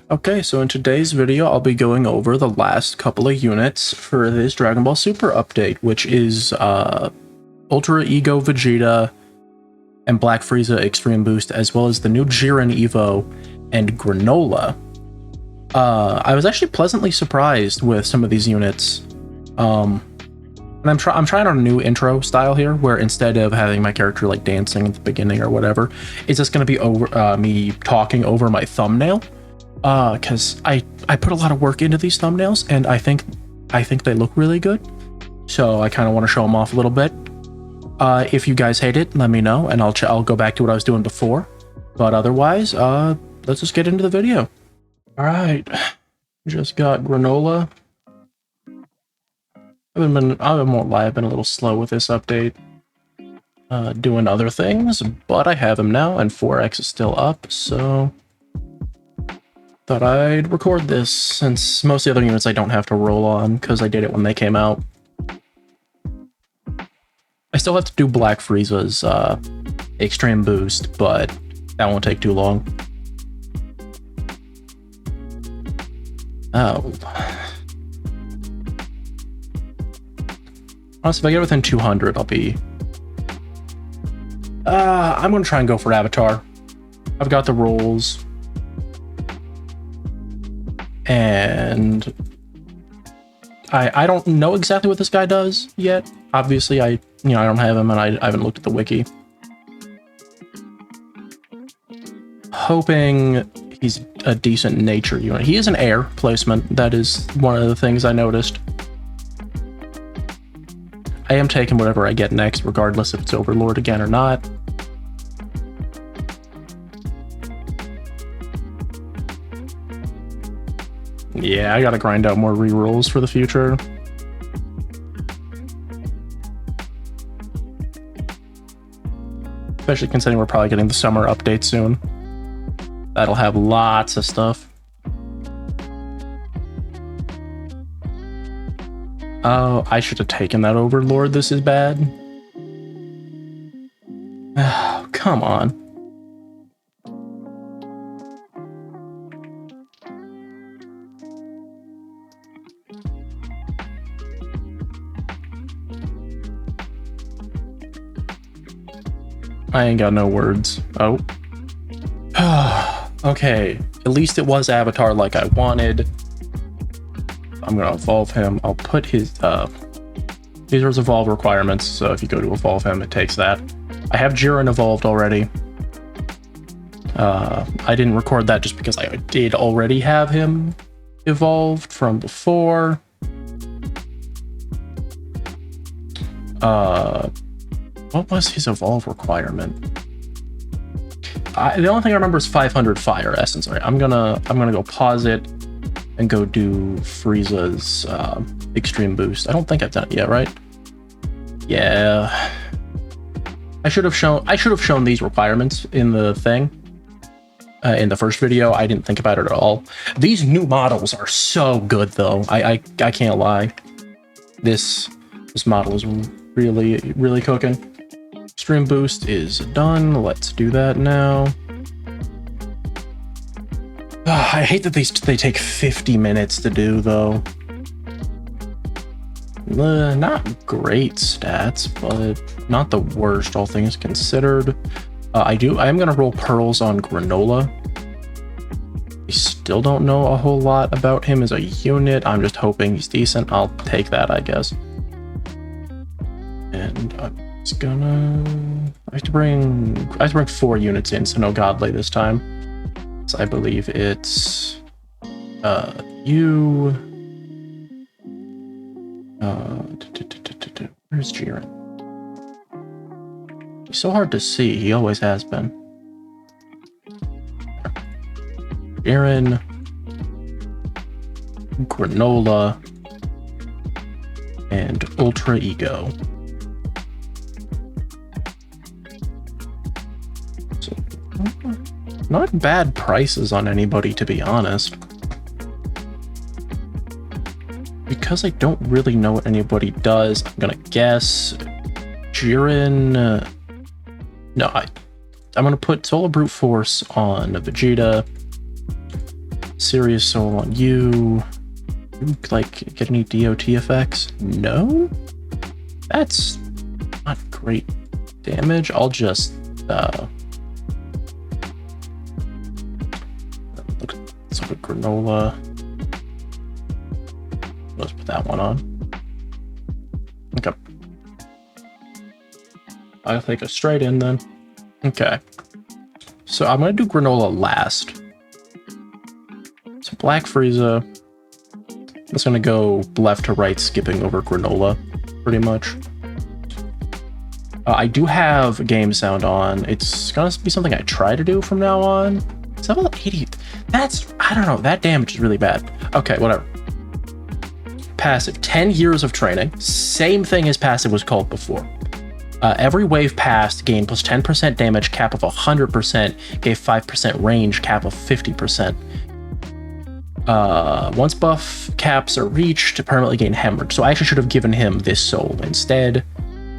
Okay, so in today's video, I'll be going over the last couple of units for this Dragon Ball Super update, which is Ultra Ego Vegeta and Black Frieza Extreme Boost, as well as the new Jiren Evo and Granolah. I was actually pleasantly surprised with some of these units. And I'm trying on a new intro style here, where instead of having my character like dancing at the beginning or whatever, it's just going to be over me talking over my thumbnail. Because I put a lot of work into these thumbnails, and I think they look really good. So I kind of want to show them off a little bit. If you guys hate it, let me know, and I'll go back to what I was doing before. But otherwise, let's just get into the video. All right, just got Granolah. I won't lie, I've been a little slow with this update, doing other things, but I have him now, and 4X is still up, so thought I'd record this, since most of the other units I don't have to roll on, because I did it when they came out. I still have to do Black Frieza's Extreme Boost, but that won't take too long. Oh. Honestly, if I get within 200, I'll be... I'm going to try and go for Avatar. I've got the rolls. And I don't know exactly what this guy does yet. Obviously, I don't have him, and I haven't looked at the wiki. Hoping he's a decent nature unit. He is an air placement. That is one of the things I noticed. I am taking whatever I get next, regardless if it's Overlord again or not. Yeah, I gotta grind out more rerolls for the future. Especially considering we're probably getting the summer update soon. That'll have lots of stuff. Oh, I should have taken that Overlord. This is bad. Oh, come on. I ain't got no words. Oh. Okay, at least it was Avatar like I wanted. I'm gonna evolve him. I'll put his, these are his evolve requirements, so if you go to evolve him, it takes that. I have Jiren evolved already. I didn't record that just because I did already have him evolved from before. What was his evolve requirement? The only thing I remember is 500 fire essence. All right, I'm gonna go pause it and go do Frieza's extreme boost. I don't think I've done it yet, right? Yeah. I should have shown these requirements in the thing. In the first video, I didn't think about it at all. These new models are so good, though. I can't lie. This model is really cooking. Extreme boost is done. Let's do that now. I hate that they take 50 minutes to do, though. Not great stats, but not the worst, all things considered. I am gonna roll pearls on Granolah. I still don't know a whole lot about him as a unit. I'm just hoping he's decent. I'll take that, I guess. And it's gonna... I have to bring 4 units in, so no godly this time. So I believe it's you. Where's Jiren? He's so hard to see. He always has been. Jiren, Granolah, and Ultra Ego. So, not bad prices on anybody, to be honest. Because I don't really know what anybody does, I'm gonna guess Jiren. No, I'm gonna put Solar Brute Force on Vegeta. Serious Soul on you. You like get any DOT effects? No? That's not great damage. I'll just look some of Granolah. Let's put that one on. Okay. I'll take a straight in then. Okay. So I'm gonna do Granolah last. So Black Frieza. I'm just gonna go left to right, skipping over Granolah, pretty much. I do have game sound on. It's gonna be something I try to do from now on. It's level 80. That's, I don't know, that damage is really bad. Okay, whatever. Passive, 10 years of training. Same thing as passive was called before. Every wave passed, gain plus 10% damage, cap of 100%, gave 5% range, cap of 50%. Once buff caps are reached, permanently gain hemorrhage. So I actually should have given him this soul instead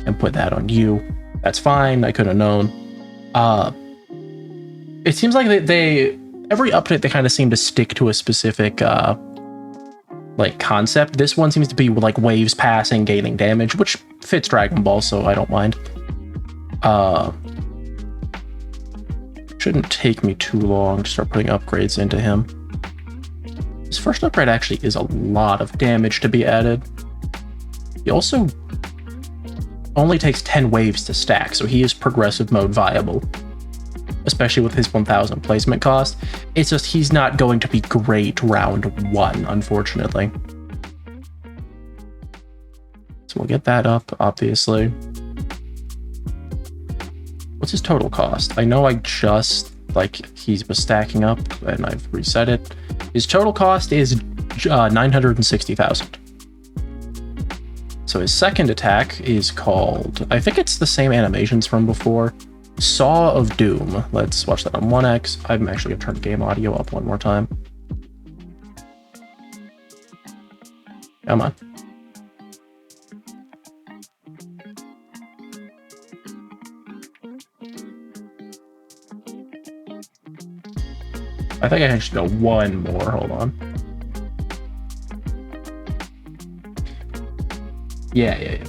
and put that on you. That's fine, I could have known. It seems like every update they kind of seem to stick to a specific like concept. This one seems to be like waves passing, gaining damage, which fits Dragon Ball, so I don't mind. Shouldn't take me too long to start putting upgrades into him. His first upgrade actually is a lot of damage to be added. He also only takes 10 waves to stack, so he is progressive mode viable, especially with his 1000 placement cost. It's just he's not going to be great round 1, unfortunately. So we'll get that up, obviously. What's his total cost? I know I just, he was stacking up and I've reset it. His total cost is 960,000. So his second attack is called, I think it's the same animations from before, Saw of Doom. Let's watch that on 1x. I'm actually gonna turn game audio up one more time. Come on. I think I should go one more, hold on. Yeah.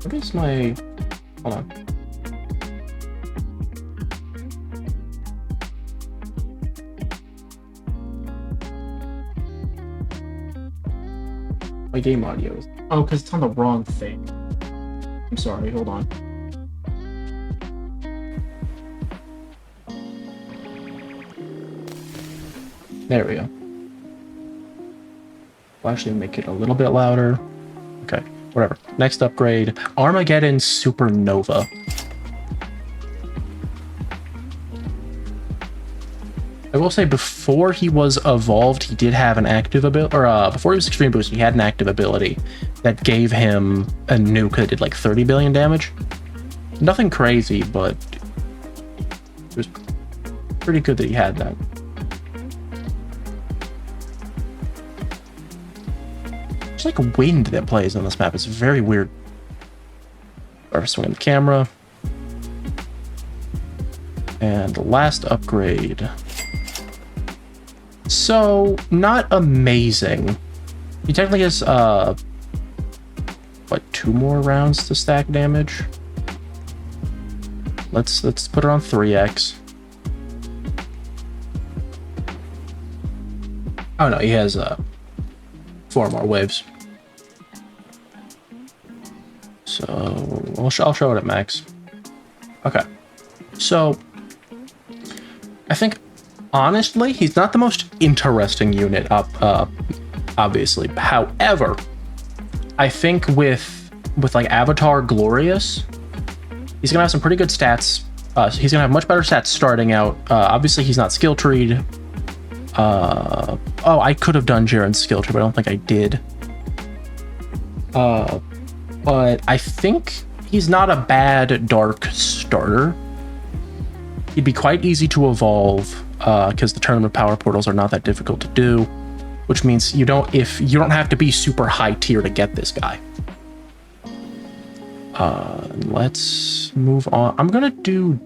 What is my, hold on. My game audio is, oh, because it's on the wrong thing. I'm sorry, hold on. There we go. We'll actually make it a little bit louder. Okay, whatever. Next upgrade, Armageddon Supernova. I will say before he was evolved, he did have an active ability, or before he was Extreme Boost, he had an active ability that gave him a nuke that did like 30 billion damage. Nothing crazy, but it was pretty good that he had that. It's like wind that plays on this map. It's very weird. Swinging the camera. And the last upgrade. So, not amazing. He technically has, what, 2 more rounds to stack damage? Let's put it on 3x. Oh no, he has, 4 more waves. So, I'll show it at max. Okay. So, I think, honestly, he's not the most interesting unit up, obviously. However, I think with like Avatar Glorious, he's gonna have some pretty good stats. He's gonna have much better stats starting out. Obviously, he's not skill treed. Oh, I could have done Jiren's skill tree, but I don't think I did. But I think he's not a bad dark starter. He'd be quite easy to evolve, because the tournament power portals are not that difficult to do, which means you don't have to be super high tier to get this guy. Let's move on. I'm gonna do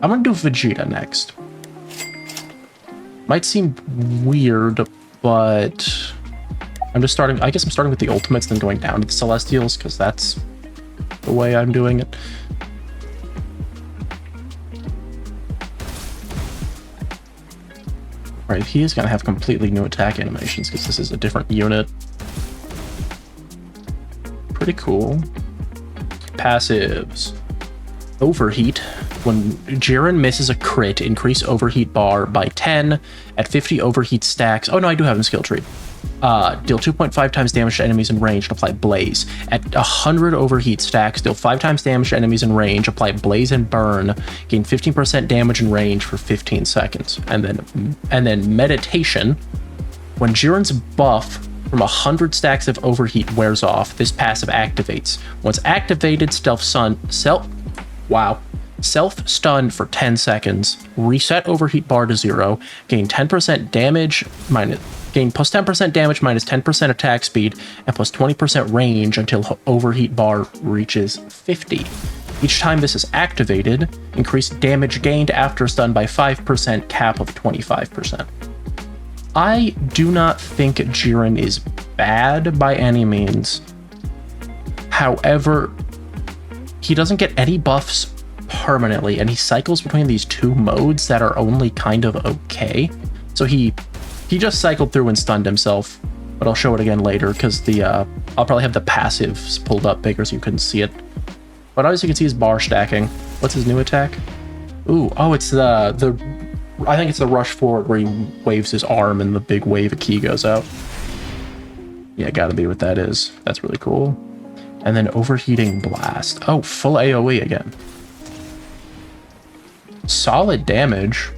Vegeta next. Might seem weird, but I'm just starting. I guess I'm starting with the ultimates, then going down to the Celestials, because that's the way I'm doing it. Right, he is gonna have completely new attack animations because this is a different unit. Pretty cool. Passives. Overheat. When Jiren misses a crit, increase overheat bar by 10 at 50 overheat stacks. Oh no, I do have him skill tree. Deal 2.5 times damage to enemies in range and apply Blaze. At 100 overheat stacks, deal 5 times damage to enemies in range, apply Blaze and Burn, gain 15% damage in range for 15 seconds. And then Meditation. When Jiren's buff from 100 stacks of overheat wears off, this passive activates. Once activated, self-stun for 10 seconds, reset overheat bar to 0, gain 10% damage gain plus 10% damage minus 10% attack speed, and plus 20% range until overheat bar reaches 50. Each time this is activated, increase damage gained after stun by 5%, cap of 25%. I do not think Jiren is bad by any means. However, he doesn't get any buffs permanently, and he cycles between these two modes that are only kind of okay. So he just cycled through and stunned himself, but I'll show it again later because I'll probably have the passives pulled up bigger so you couldn't see it. But obviously you can see his bar stacking. What's his new attack? It's the I think it's the rush forward where he waves his arm and the big wave of ki goes out. Yeah, gotta be what that is. That's really cool. And then overheating blast. Oh, full AoE again. Solid damage.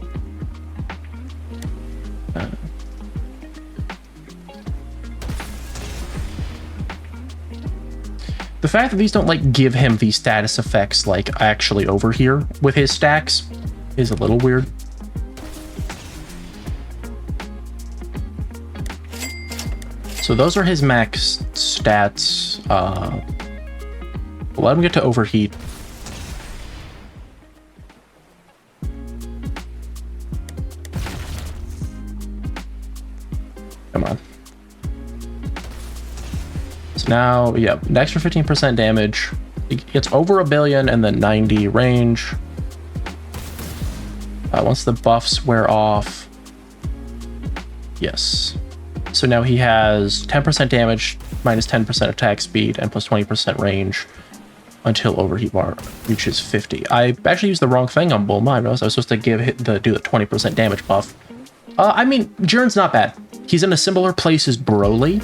The fact that these don't like give him these status effects like actually over here with his stacks is a little weird. So those are his max stats. We'll let him get to overheat. Come on. So now, yeah, an extra 15% damage. It gets over 1 billion and then 90 range. Once the buffs wear off. Yes. So now he has 10% damage, minus 10% attack speed, and plus 20% range until overheat bar reaches 50. I actually used the wrong thing on Bulma. I realized I was supposed to do the 20% damage buff. I mean, Jiren's not bad. He's in a similar place as Broly.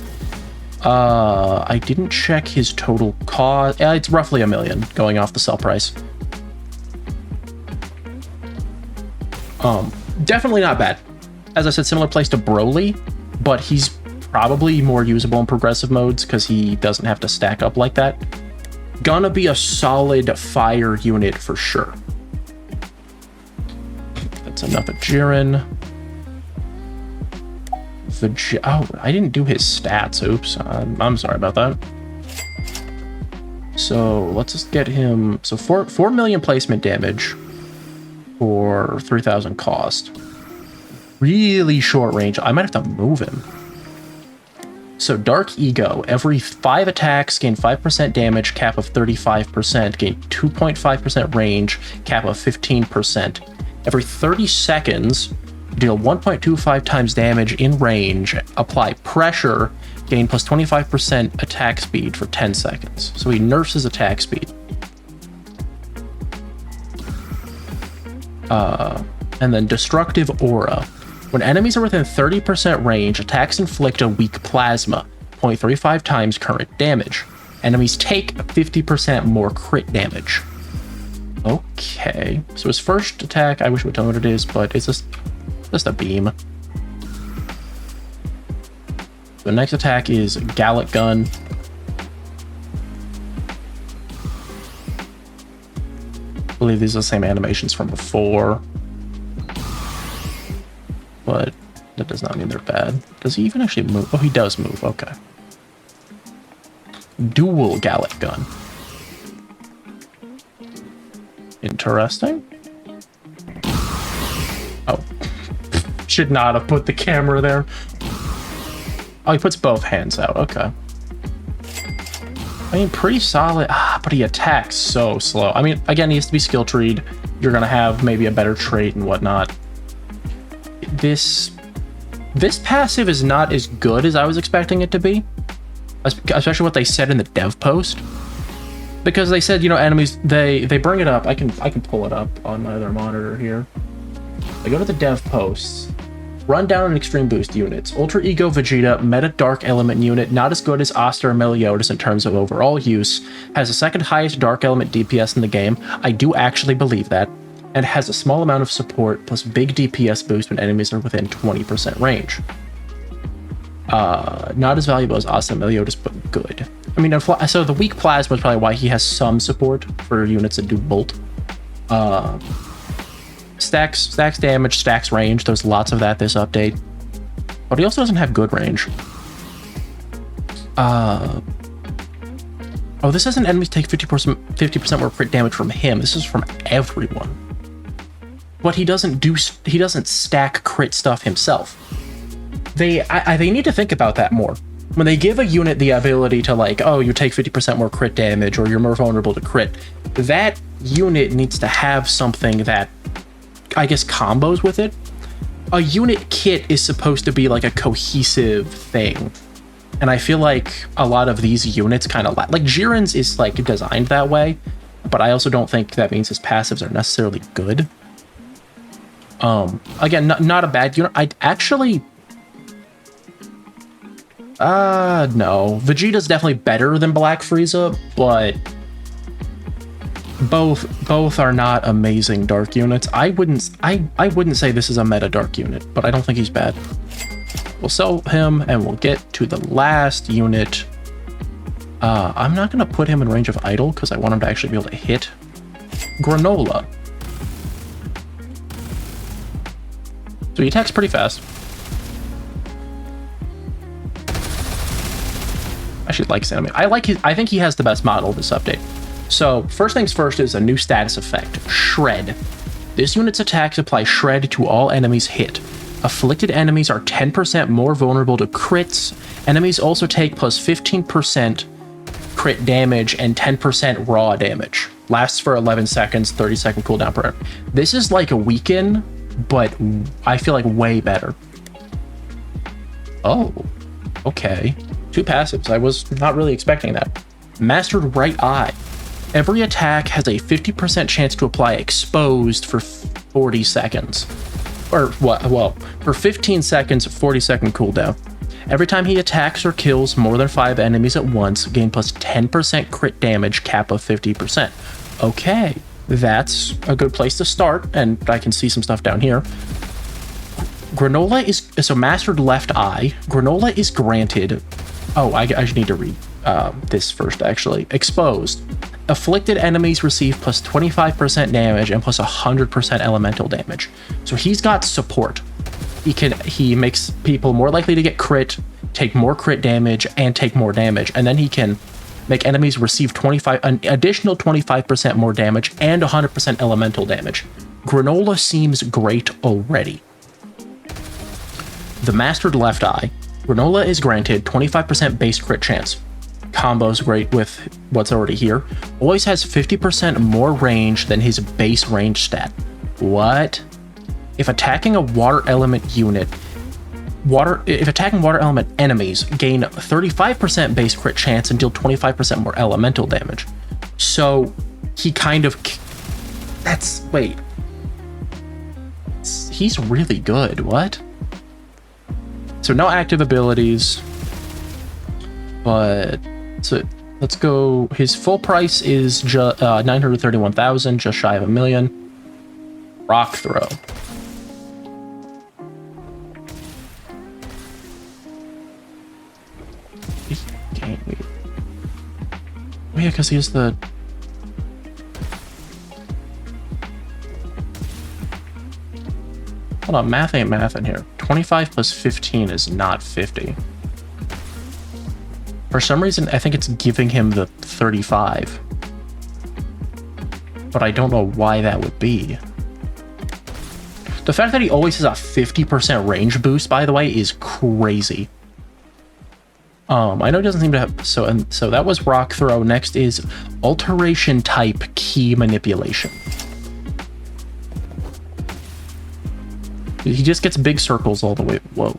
I didn't check his total cost. It's roughly 1 million going off the sell price. Definitely not bad. As I said, similar place to Broly, but he's probably more usable in progressive modes because he doesn't have to stack up like that. Gonna be a solid fire unit for sure. That's enough of Jiren. I didn't do his stats. Oops. I'm sorry about that. So let's just get him. So 4 million placement damage for 3,000 cost. Really short range. I might have to move him. So Dark Ego. Every 5 attacks, gain 5% damage, cap of 35%. Gain 2.5% range, cap of 15%. Every 30 seconds, deal 1.25 times damage in range, apply pressure, gain plus 25% attack speed for 10 seconds. So he nerfs his attack speed. And then Destructive Aura. When enemies are within 30% range, attacks inflict a weak plasma, 0.35 times current damage. Enemies take 50% more crit damage. Okay, so his first attack, I wish we would tell me what it is, but it's just a beam. The next attack is Gallic Gun. I believe these are the same animations from before. But that does not mean they're bad. Does he even actually move? Oh, he does move. Okay. dual Gallic gun. Interesting. Oh. Should not have put the camera there. Oh, he puts both hands out. Okay. I mean, pretty solid. But he attacks so slow. I mean, again, he has to be skill treed. You're going to have maybe a better trait and whatnot. This passive is not as good as I was expecting it to be. Especially what they said in the dev post. Because they said, you know, enemies, they bring it up. I can pull it up on my other monitor here. I go to the dev posts. Run down and extreme boost units. Ultra Ego Vegeta, meta dark element unit, not as good as Oster or Meliodas in terms of overall use, has the second highest dark element DPS in the game. I do actually believe that. And has a small amount of support plus big DPS boost when enemies are within 20% range. Not as valuable as Oster and Meliodas, but good. I mean, so the weak plasma is probably why he has some support for units that do bolt. Stacks damage, stacks range. There's lots of that this update. But he also doesn't have good range. Oh, this isn't enemies take 50% more crit damage from him. This is from everyone. But he doesn't stack crit stuff himself. They need to think about that more. When they give a unit the ability to, like, oh, you take 50% more crit damage or you're more vulnerable to crit, that unit needs to have something that, I guess, combos with it. A unit kit is supposed to be like a cohesive thing. And I feel like a lot of these units kind of like Jiren's is like designed that way, but I also don't think that means his passives are necessarily good. Again, not a bad unit. I'd actually... no. Vegeta's definitely better than Black Frieza, but both are not amazing dark units. I wouldn't say this is a meta dark unit, but I don't think he's bad. We'll sell him and we'll get to the last unit. I'm not gonna put him in range of idle because I want him to actually be able to hit. Granolah. So he attacks pretty fast. Actually likes enemy. I think he has the best model this update. So first things first is a new status effect, Shred. This unit's attacks apply Shred to all enemies hit. Afflicted enemies are 10% more vulnerable to crits. Enemies also take plus 15% crit damage and 10% raw damage. Lasts for 11 seconds, 30-second cooldown per. This is like a weaken, but I feel like way better. Oh, okay. 2 passives. I was not really expecting that. Mastered Right Eye. Every attack has a 50% chance to apply exposed for 40 seconds. Or what? Well, for 15 seconds, 40-second cooldown. Every time he attacks or kills more than 5 enemies at once, gain plus 10% crit damage, cap of 50%. Okay, that's a good place to start, and I can see some stuff down here. Granolah is so Mastered Left Eye. Granolah is granted. Oh, I should need to read this first, actually. Exposed. Afflicted enemies receive plus 25% damage and plus 100% elemental damage. So he's got support. He makes people more likely to get crit, take more crit damage, and take more damage. And then he can make enemies receive an additional 25% more damage and 100% elemental damage. Granolah seems great already. The Mastered Left Eye. Granolah is granted 25% base crit chance. Combos great with what's already here. Always has 50% more range than his base range stat. What? If attacking a water element unit, if attacking water element enemies, gain 35% base crit chance and deal 25% more elemental damage. So he kind of... wait. He's really good. What? So no active abilities, but so let's go. His full price is 931,000, just shy of $1 million. Rock throw. Oh yeah, because he has the... Hold on, math ain't math in here. 25 plus 15 is not 50. For some reason, I think it's giving him the 35. But I don't know why that would be. The fact that he always has a 50% range boost, by the way, is crazy. I know it doesn't seem to have... So that was Rock Throw. Next is Alteration Type Key Manipulation. He just gets big circles all the way... Whoa.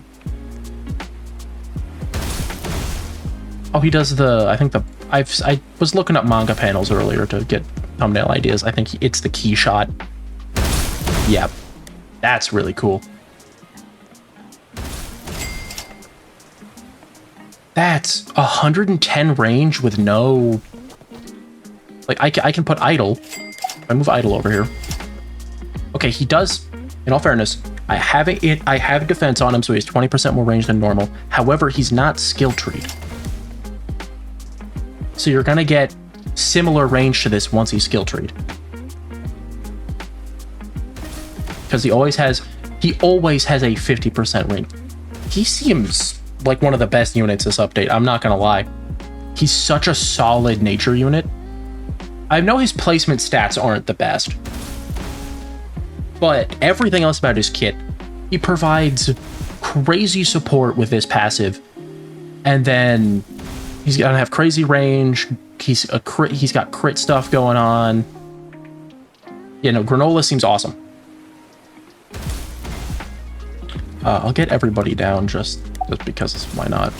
Oh, he does the... I think the... I was looking up manga panels earlier to get thumbnail ideas. I think it's the key shot. Yeah. That's really cool. That's 110 range with no... Like, I can put idle. I move idle over here. Okay, he does... In all fairness, I have defense on him, so he has 20% more range than normal. However, he's not skill treed. So you're gonna get similar range to this once he's skill treed. Because he always has a 50% range. He seems like one of the best units this update, I'm not gonna lie. He's such a solid nature unit. I know his placement stats aren't the best, but everything else about his kit, he provides crazy support with this passive, and then he's gonna have crazy range. He's got crit stuff going on. You know, Granolah seems awesome. I'll get everybody down just because why not?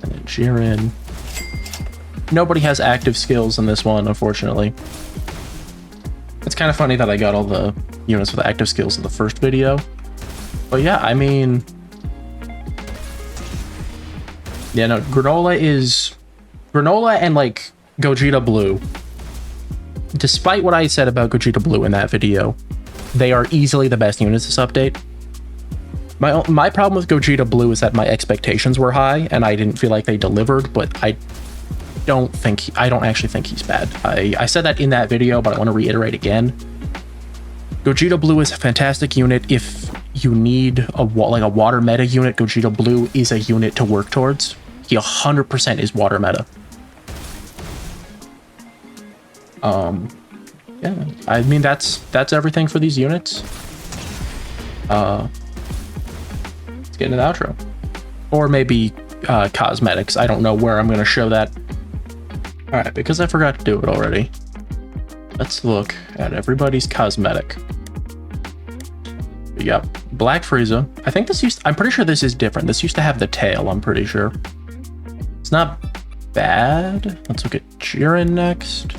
And then Jiren. Nobody has active skills in this one, unfortunately. It's kind of funny that I got all the units with active skills in the first video. But yeah, I mean... Yeah, no, Granolah and, like, Gogeta Blue. Despite what I said about Gogeta Blue in that video, they are easily the best units this update. My problem with Gogeta Blue is that my expectations were high, and I didn't feel like they delivered, but I don't actually think he's bad. I said that in that video, but I want to reiterate again. Gogeta Blue is a fantastic unit. If you need a water meta unit, Gogeta Blue is a unit to work towards. He 100% is water meta. Yeah, I mean that's everything for these units. Let's get into the outro, or maybe cosmetics. I don't know where I'm going to show that. All right, because I forgot to do it already. Let's look at everybody's cosmetic. We got Black Frieza. I think I'm pretty sure this is different. This used to have the tail, I'm pretty sure. It's not bad. Let's look at Jiren next.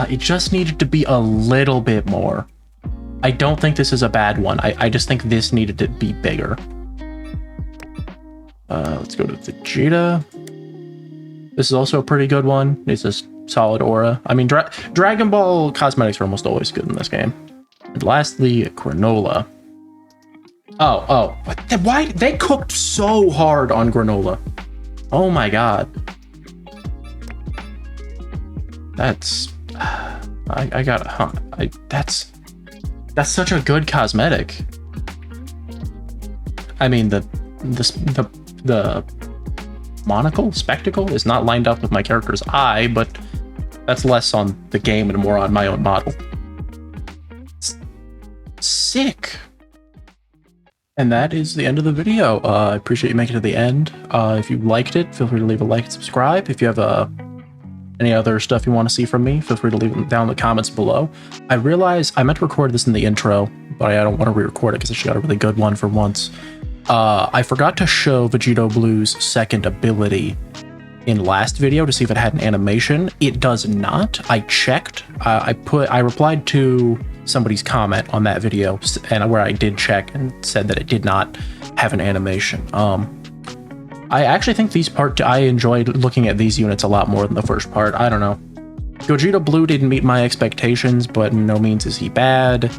It just needed to be a little bit more. I don't think this is a bad one. I just think this needed to be bigger. Let's go to Vegeta. This is also a pretty good one. It's a solid aura. I mean, Dragon Ball cosmetics are almost always good in this game. And lastly, Granolah. Oh, why? They cooked so hard on Granolah. Oh my god. That's... I gotta... That's such a good cosmetic. I mean, the monocle, spectacle, is not lined up with my character's eye, but that's less on the game and more on my own model. It's sick. And that is the end of the video. I appreciate you making it to the end. If you liked it, feel free to leave a like and subscribe. If you have any other stuff you want to see from me, feel free to leave them down in the comments below. I realize I meant to record this in the intro, but I don't want to re-record it because she got a really good one for once. I forgot to show Vegeta Blue's second ability in last video to see if it had an animation. It does not. I checked. I replied to somebody's comment on that video, and where I did check and said that it did not have an animation. I actually think I enjoyed looking at these units a lot more than the first part. I don't know. Gogeta Blue didn't meet my expectations, but in no means is he bad.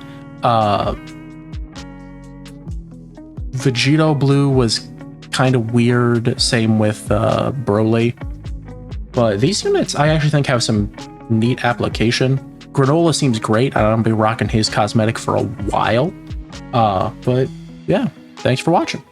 Vegeta Blue was kind of weird, same with Broly. But these units I actually think have some neat application. Granolah seems great. I'm gonna be rocking his cosmetic for a while. But yeah, thanks for watching.